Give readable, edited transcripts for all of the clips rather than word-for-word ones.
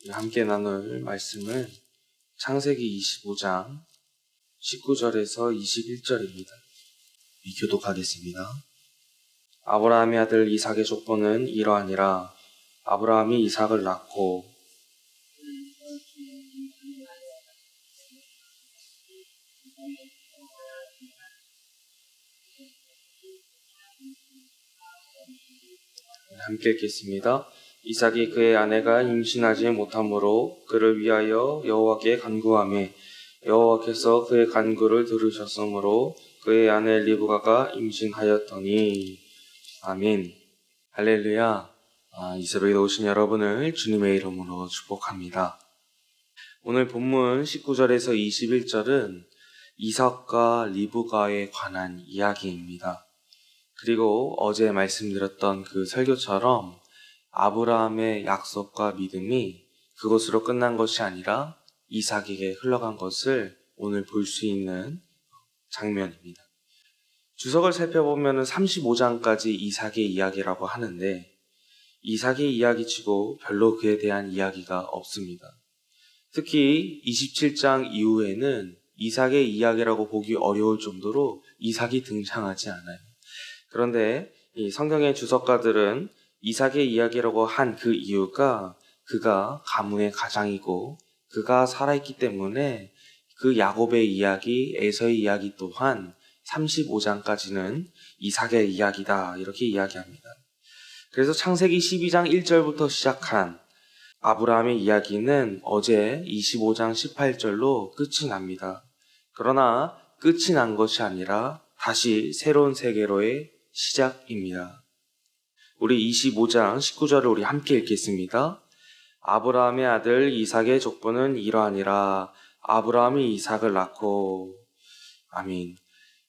함께 나눌 말씀은 창세기 25장 19절에서 21절입니다. 교독하겠습니다. 아브라함의 아들 이삭의 족보는 이러하니라. 아브라함이 이삭을 낳고 함께 읽겠습니다. 이삭이 그의 아내가 임신하지 못하므로 그를 위하여 여호와께 간구하며 여호와께서 그의 간구를 들으셨으므로 그의 아내 리브가가 임신하였더니. 아멘. 할렐루야. 이 새벽에 오신 여러분을 주님의 이름으로 축복합니다. 오늘 본문 19절에서 21절은 이삭과 리브가에 관한 이야기입니다. 그리고 어제 말씀드렸던 그 설교처럼 아브라함의 약속과 믿음이 그것으로 끝난 것이 아니라 이삭에게 흘러간 것을 오늘 볼 수 있는 장면입니다. 주석을 살펴보면 35장까지 이삭의 이야기라고 하는데 이삭의 이야기치고 별로 그에 대한 이야기가 없습니다. 특히 27장 이후에는 이삭의 이야기라고 보기 어려울 정도로 이삭이 등장하지 않아요. 그런데 이 성경의 주석가들은 이삭의 이야기라고 한 그 이유가 그가 가문의 가장이고 그가 살아있기 때문에 그 야곱의 이야기, 에서의 이야기 또한 35장까지는 이삭의 이야기다 이렇게 이야기합니다. 그래서 창세기 12장 1절부터 시작한 아브라함의 이야기는 어제 25장 18절로 끝이 납니다. 그러나 끝이 난 것이 아니라 다시 새로운 세계로의 시작입니다. 우리 25장 19절을 우리 함께 읽겠습니다. 아브라함의 아들 이삭의 족보는 이러하니라. 아브라함이 이삭을 낳고. 아멘.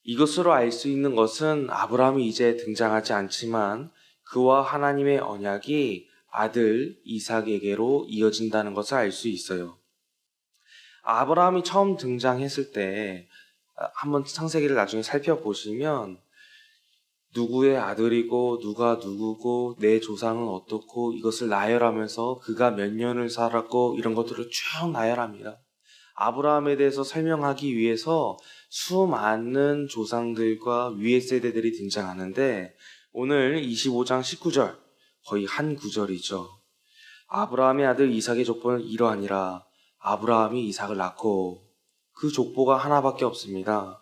이것으로 알 수 있는 것은 아브라함이 이제 등장하지 않지만 그와 하나님의 언약이 아들 이삭에게로 이어진다는 것을 알 수 있어요. 아브라함이 처음 등장했을 때 한번 창세기를 나중에 살펴보시면 누구의 아들이고 누가 누구고 내 조상은 어떻고 이것을 나열하면서 그가 몇 년을 살았고 이런 것들을 쭉 나열합니다. 아브라함에 대해서 설명하기 위해서 수많은 조상들과 위의 세대들이 등장하는데 오늘 25장 19절 거의 한 구절이죠. 아브라함의 아들 이삭의 족보는 이러하니라. 아브라함이 이삭을 낳고. 그 족보가 하나밖에 없습니다.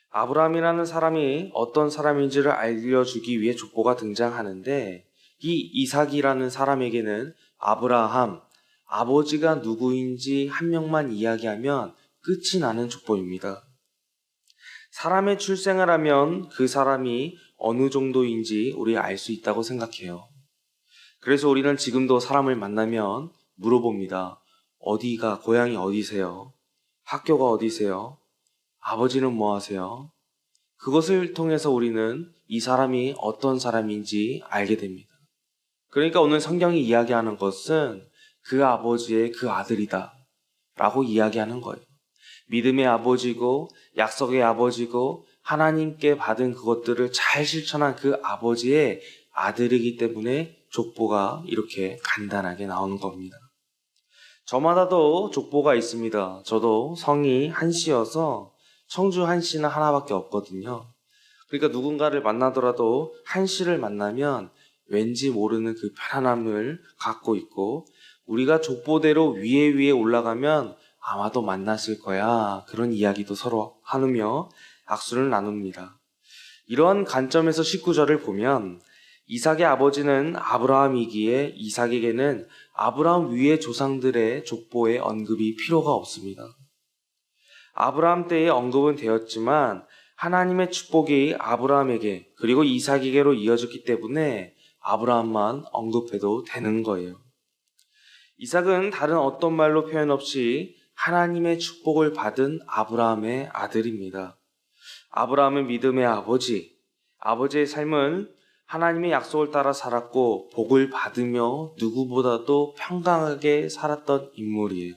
아브라함이라는 사람이 어떤 사람인지를 알려주기 위해 족보가 등장하는데 이 이삭이라는 사람에게는 아브라함, 아버지가 누구인지 한 명만 이야기하면 끝이 나는 족보입니다. 사람의 출생을 하면 그 사람이 어느 정도인지 우리 알 수 있다고 생각해요. 그래서 우리는 지금도 사람을 만나면 물어봅니다. 어디가, 고향이 어디세요? 학교가 어디세요? 아버지는 뭐 하세요? 그것을 통해서 우리는 이 사람이 어떤 사람인지 알게 됩니다. 그러니까 오늘 성경이 이야기하는 것은 그 아버지의 그 아들이다 라고 이야기하는 거예요. 믿음의 아버지고 약속의 아버지고 하나님께 받은 그것들을 잘 실천한 그 아버지의 아들이기 때문에 족보가 이렇게 간단하게 나오는 겁니다. 저마다도 족보가 있습니다. 저도 성이 한씨여서 청주 한씨는 하나밖에 없거든요. 그러니까 누군가를 만나더라도 한씨를 만나면 왠지 모르는 그 편안함을 갖고 있고 우리가 족보대로 위에 올라가면 아마도 만났을 거야. 그런 이야기도 서로 하며 악수를 나눕니다. 이러한 관점에서 19절을 보면 이삭의 아버지는 아브라함이기에 이삭에게는 아브라함 위의 조상들의 족보의 언급이 필요가 없습니다. 아브라함 때의 언급은 되었지만 하나님의 축복이 아브라함에게 그리고 이삭에게로 이어졌기 때문에 아브라함만 언급해도 되는 거예요. 이삭은 다른 어떤 말로 표현 없이 하나님의 축복을 받은 아브라함의 아들입니다. 아브라함은 믿음의 아버지, 아버지의 삶은 하나님의 약속을 따라 살았고 복을 받으며 누구보다도 평강하게 살았던 인물이에요.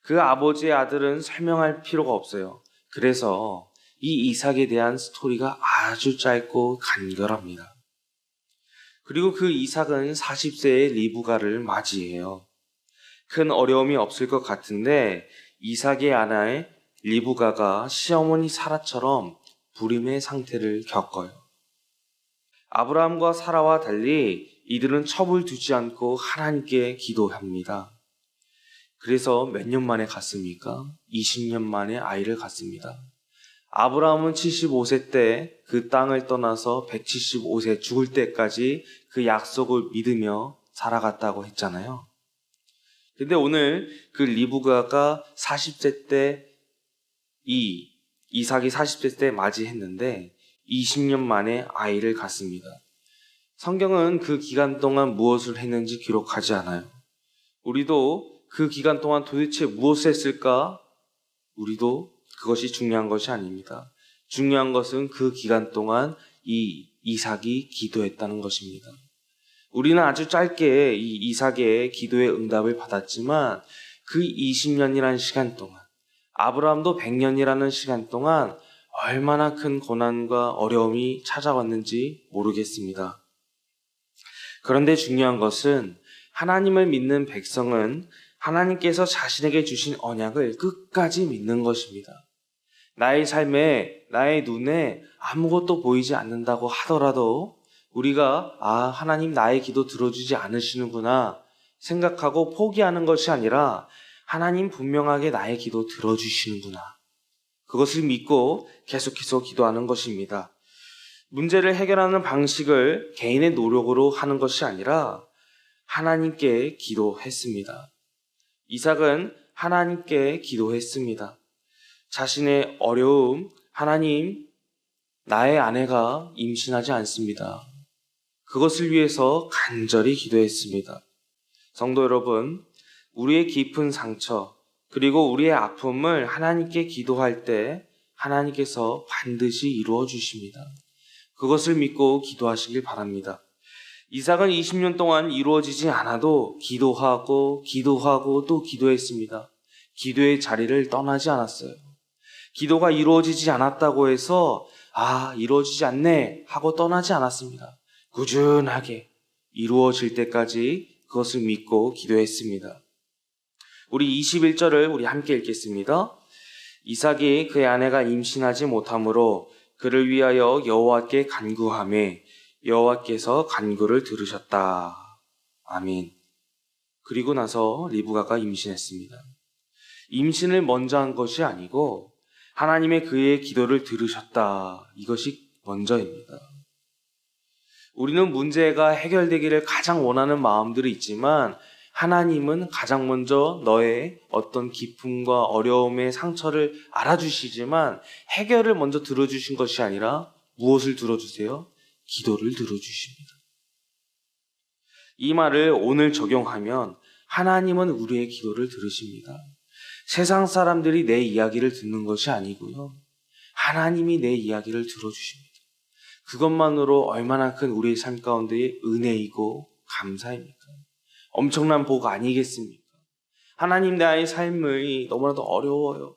그 아버지의 아들은 설명할 필요가 없어요. 그래서 이 이삭에 대한 스토리가 아주 짧고 간결합니다. 그리고 그 이삭은 40세의 리브가를 맞이해요. 큰 어려움이 없을 것 같은데 이삭의 아내 리브가가 시어머니 사라처럼 불임의 상태를 겪어요. 아브라함과 사라와 달리 이들은 첩을 두지 않고 하나님께 기도합니다. 그래서 몇 년 만에 갔습니까? 20년 만에 아이를 갖습니다. 아브라함은 75세 때 그 땅을 떠나서 175세 죽을 때까지 그 약속을 믿으며 살아갔다고 했잖아요. 근데 오늘 그 리브가가 40세 때 이삭이 40세 때 맞이했는데 20년 만에 아이를 갖습니다. 성경은 그 기간 동안 무엇을 했는지 기록하지 않아요. 우리도 그 기간 동안 도대체 무엇을 했을까? 우리도 그것이 중요한 것이 아닙니다. 중요한 것은 그 기간 동안 이 이삭이 기도했다는 것입니다. 우리는 아주 짧게 이 이삭의 기도의 응답을 받았지만 그 20년이라는 시간 동안, 아브라함도 100년이라는 시간 동안 얼마나 큰 고난과 어려움이 찾아왔는지 모르겠습니다. 그런데 중요한 것은 하나님을 믿는 백성은 하나님께서 자신에게 주신 언약을 끝까지 믿는 것입니다. 나의 삶에, 나의 눈에 아무것도 보이지 않는다고 하더라도 우리가 하나님 나의 기도 들어주지 않으시는구나 생각하고 포기하는 것이 아니라 하나님 분명하게 나의 기도 들어주시는구나. 그것을 믿고 계속해서 기도하는 것입니다. 문제를 해결하는 방식을 개인의 노력으로 하는 것이 아니라 하나님께 기도했습니다. 이삭은 하나님께 기도했습니다. 자신의 어려움, 하나님, 나의 아내가 임신하지 않습니다. 그것을 위해서 간절히 기도했습니다. 성도 여러분, 우리의 깊은 상처, 그리고 우리의 아픔을 하나님께 기도할 때 하나님께서 반드시 이루어 주십니다. 그것을 믿고 기도하시길 바랍니다. 이삭은 20년 동안 이루어지지 않아도 기도하고 또 기도했습니다. 기도의 자리를 떠나지 않았어요. 기도가 이루어지지 않았다고 해서 이루어지지 않네 하고 떠나지 않았습니다. 꾸준하게 이루어질 때까지 그것을 믿고 기도했습니다. 우리 21절을 우리 함께 읽겠습니다. 이삭이 그의 아내가 임신하지 못하므로 그를 위하여 여호와께 간구하매 여호와께서 간구를 들으셨다. 아멘. 그리고 나서 리브가가 임신했습니다. 임신을 먼저 한 것이 아니고 하나님의 그의 기도를 들으셨다. 이것이 먼저입니다. 우리는 문제가 해결되기를 가장 원하는 마음들이 있지만 하나님은 가장 먼저 너의 어떤 기쁨과 어려움의 상처를 알아주시지만 해결을 먼저 들어주신 것이 아니라 무엇을 들어주세요? 기도를 들어주십니다. 이 말을 오늘 적용하면 하나님은 우리의 기도를 들으십니다. 세상 사람들이 내 이야기를 듣는 것이 아니고요. 하나님이 내 이야기를 들어주십니다. 그것만으로 얼마나 큰 우리의 삶 가운데의 은혜이고 감사입니까? 엄청난 복 아니겠습니까? 하나님, 나의 삶이 너무나도 어려워요.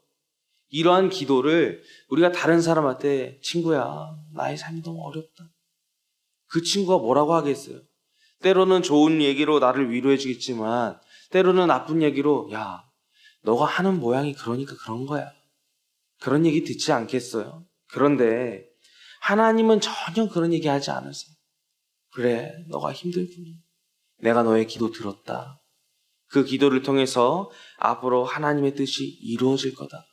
이러한 기도를 우리가 다른 사람한테 친구야, 나의 삶이 너무 어렵다. 그 친구가 뭐라고 하겠어요? 때로는 좋은 얘기로 나를 위로해 주겠지만 때로는 나쁜 얘기로 야, 너가 하는 모양이 그러니까 그런 거야. 그런 얘기 듣지 않겠어요? 그런데 하나님은 전혀 그런 얘기 하지 않으세요. 그래, 너가 힘들구나. 내가 너의 기도 들었다. 그 기도를 통해서 앞으로 하나님의 뜻이 이루어질 거다.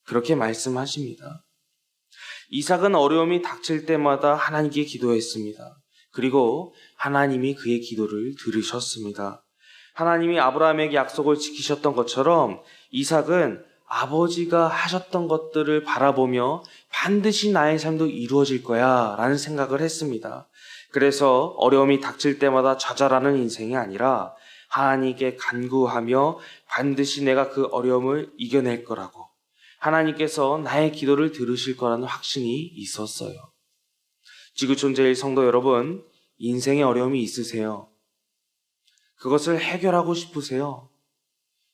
그렇게 말씀하십니다. 이삭은 어려움이 닥칠 때마다 하나님께 기도했습니다. 그리고 하나님이 그의 기도를 들으셨습니다. 하나님이 아브라함에게 약속을 지키셨던 것처럼 이삭은 아버지가 하셨던 것들을 바라보며 반드시 나의 삶도 이루어질 거야 라는 생각을 했습니다. 그래서 어려움이 닥칠 때마다 좌절하는 인생이 아니라 하나님께 간구하며 반드시 내가 그 어려움을 이겨낼 거라고 하나님께서 나의 기도를 들으실 거라는 확신이 있었어요. 지구촌 제일 성도 여러분, 인생에 어려움이 있으세요? 그것을 해결하고 싶으세요?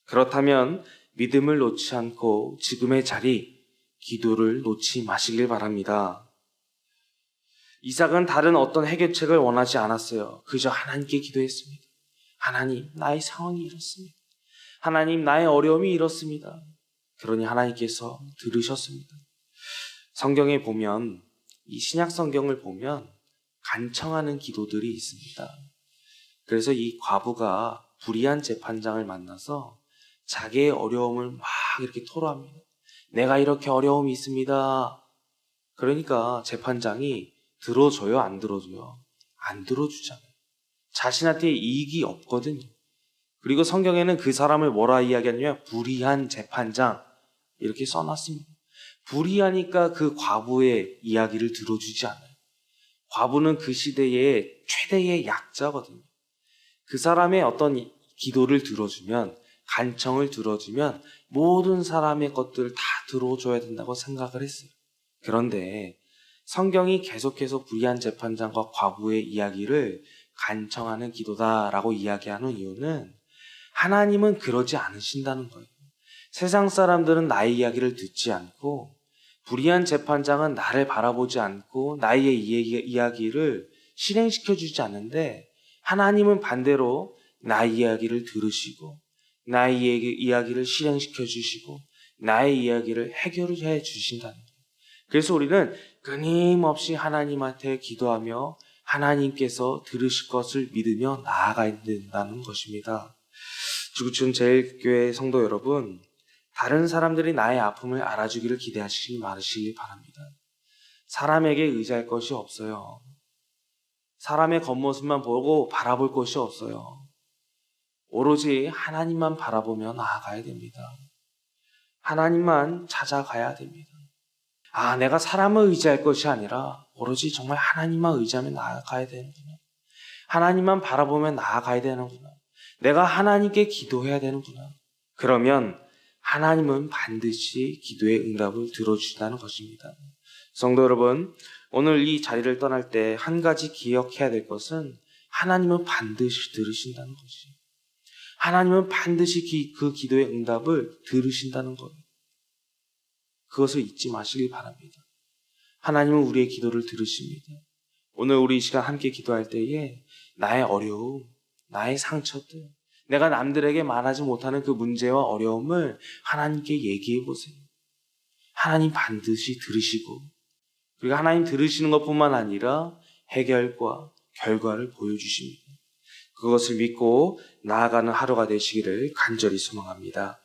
그렇다면 믿음을 놓지 않고 지금의 자리, 기도를 놓지 마시길 바랍니다. 이삭은 다른 어떤 해결책을 원하지 않았어요. 그저 하나님께 기도했습니다. 하나님, 나의 상황이 이렇습니다. 하나님, 나의 어려움이 이렇습니다. 그러니 하나님께서 들으셨습니다. 성경에 보면, 이 신약 성경을 보면 간청하는 기도들이 있습니다. 그래서 이 과부가 불의한 재판장을 만나서 자기의 어려움을 막 이렇게 토로합니다. 내가 이렇게 어려움이 있습니다. 그러니까 재판장이 들어줘요, 안 들어줘요? 안 들어주잖아요. 자신한테 이익이 없거든요. 그리고 성경에는 그 사람을 뭐라 이야기하냐면 불의한 재판장 이렇게 써놨습니다. 불의하니까 그 과부의 이야기를 들어주지 않아요. 과부는 그 시대의 최대의 약자거든요. 그 사람의 어떤 기도를 들어주면, 간청을 들어주면 모든 사람의 것들을 다 들어줘야 된다고 생각을 했어요. 그런데 성경이 계속해서 불의한 재판장과 과부의 이야기를 간청하는 기도다라고 이야기하는 이유는 하나님은 그러지 않으신다는 거예요. 세상 사람들은 나의 이야기를 듣지 않고 불의한 재판장은 나를 바라보지 않고 나의 이야기를 실행시켜주지 않는데 하나님은 반대로 나의 이야기를 들으시고 나의 이야기를 실행시켜주시고 나의 이야기를 해결해 주신다는 거예요. 그래서 우리는 끊임없이 하나님한테 기도하며 하나님께서 들으실 것을 믿으며 나아가야 된다는 것입니다. 지구촌 제일교회 성도 여러분, 다른 사람들이 나의 아픔을 알아주기를 기대하시기 마시기 바랍니다. 사람에게 의지할 것이 없어요. 사람의 겉모습만 보고 바라볼 것이 없어요. 오로지 하나님만 바라보며 나아가야 됩니다. 하나님만 찾아가야 됩니다. 내가 사람을 의지할 것이 아니라 오로지 정말 하나님만 의지하며 나아가야 되는구나. 하나님만 바라보며 나아가야 되는구나. 내가 하나님께 기도해야 되는구나. 그러면 하나님은 반드시 기도의 응답을 들어주신다는 것입니다. 성도 여러분, 오늘 이 자리를 떠날 때 한 가지 기억해야 될 것은 하나님은 반드시 들으신다는 것이에요. 하나님은 반드시 그 기도의 응답을 들으신다는 거예요. 그것을 잊지 마시길 바랍니다. 하나님은 우리의 기도를 들으십니다. 오늘 우리 이 시간 함께 기도할 때에 나의 어려움, 나의 상처들, 내가 남들에게 말하지 못하는 그 문제와 어려움을 하나님께 얘기해 보세요. 하나님 반드시 들으시고, 그리고 하나님 들으시는 것뿐만 아니라 해결과 결과를 보여주십니다. 그것을 믿고 나아가는 하루가 되시기를 간절히 소망합니다.